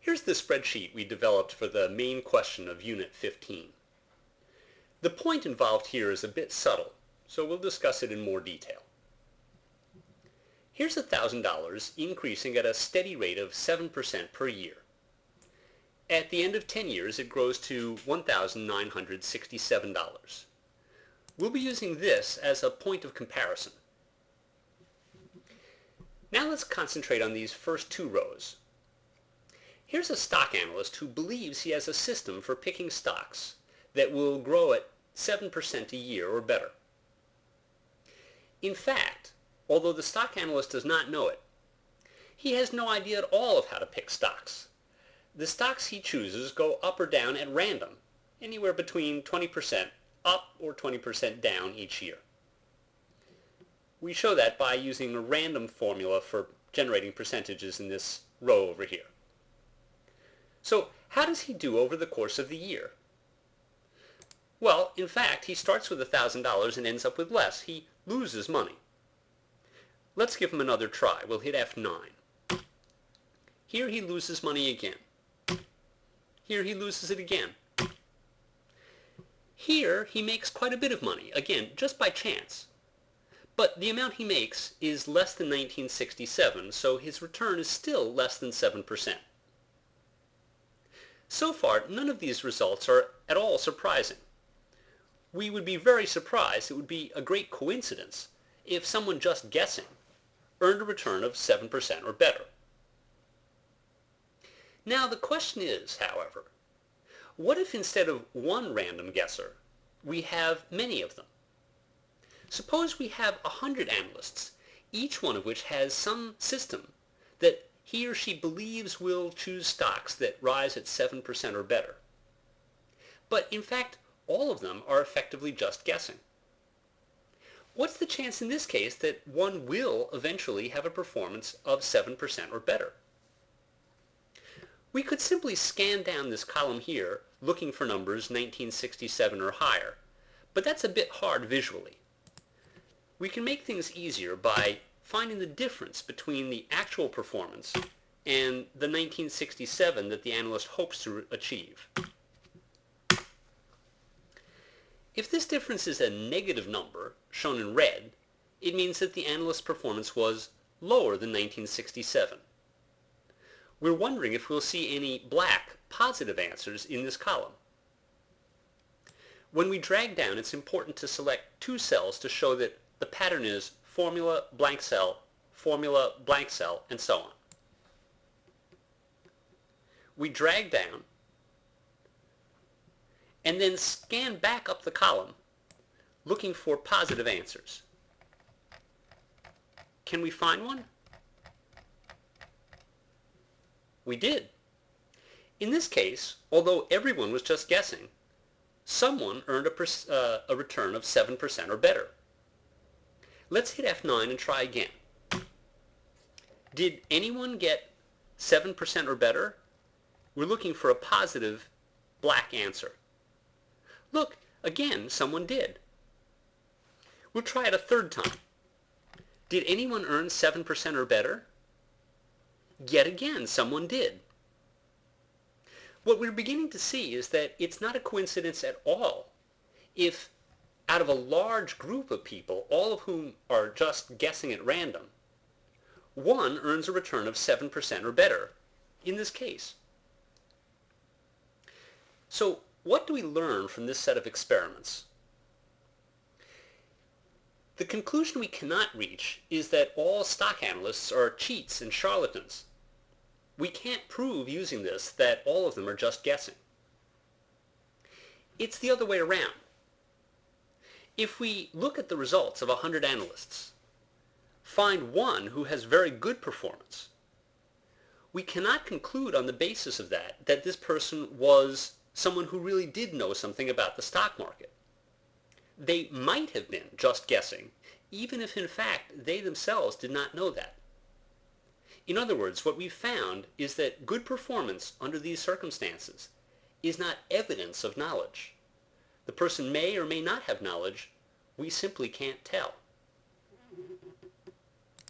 Here's the spreadsheet we developed for the main question of Unit 15. The point involved here is a bit subtle, so we'll discuss it in more detail. Here's $1,000 increasing at a steady rate of 7% per year. At the end of 10 years, it grows to $1,967. We'll be using this as a point of comparison. Now let's concentrate on these first two rows. Here's a stock analyst who believes he has a system for picking stocks that will grow at 7% a year or better. In fact, although the stock analyst does not know it, he has no idea at all of how to pick stocks. The stocks he chooses go up or down at random, anywhere between 20% up or 20% down each year. We show that by using a random formula for generating percentages in this row over here. So how does he do over the course of the year? Well, in fact, he starts with $1,000 and ends up with less. He loses money. Let's give him another try. We'll hit F9. Here he loses money again. Here he loses it again. Here he makes quite a bit of money, again, just by chance. But the amount he makes is less than 1967, so his return is still less than 7%. So far, none of these results are at all surprising. We would be very surprised, it would be a great coincidence, if someone just guessing earned a return of 7% or better. Now the question is, however, what if instead of one random guesser, we have many of them? Suppose we have 100 analysts, each one of which has some system that he or she believes will choose stocks that rise at 7% or better. But in fact, all of them are effectively just guessing. What's the chance in this case that one will eventually have a performance of 7% or better? We could simply scan down this column here looking for numbers 1967 or higher, but that's a bit hard visually. We can make things easier by finding the difference between the actual performance and the 1967 that the analyst hopes to achieve. If this difference is a negative number, shown in red, it means that the analyst's performance was lower than 1967. We're wondering if we'll see any black, positive answers in this column. When we drag down, it's important to select two cells to show that the pattern is formula, blank cell, and so on. We drag down and then scan back up the column looking for positive answers. Can we find one? We did. In this case, although everyone was just guessing, someone earned a return of 7% or better. Let's hit F9 and try again. Did anyone get 7% or better? We're looking for a positive black answer. Look, again, someone did. We'll try it a third time. Did anyone earn 7% or better? Yet again, someone did. What we're beginning to see is that it's not a coincidence at all if out of a large group of people, all of whom are just guessing at random, one earns a return of 7% or better in this case. So what do we learn from this set of experiments? The conclusion we cannot reach is that all stock analysts are cheats and charlatans. We can't prove using this that all of them are just guessing. It's the other way around. If we look at the results of 100 analysts, find one who has very good performance, we cannot conclude on the basis of that this person was someone who really did know something about the stock market. They might have been just guessing, even if in fact they themselves did not know that. In other words, what we've found is that good performance under these circumstances is not evidence of knowledge. The person may or may not have knowledge, we simply can't tell.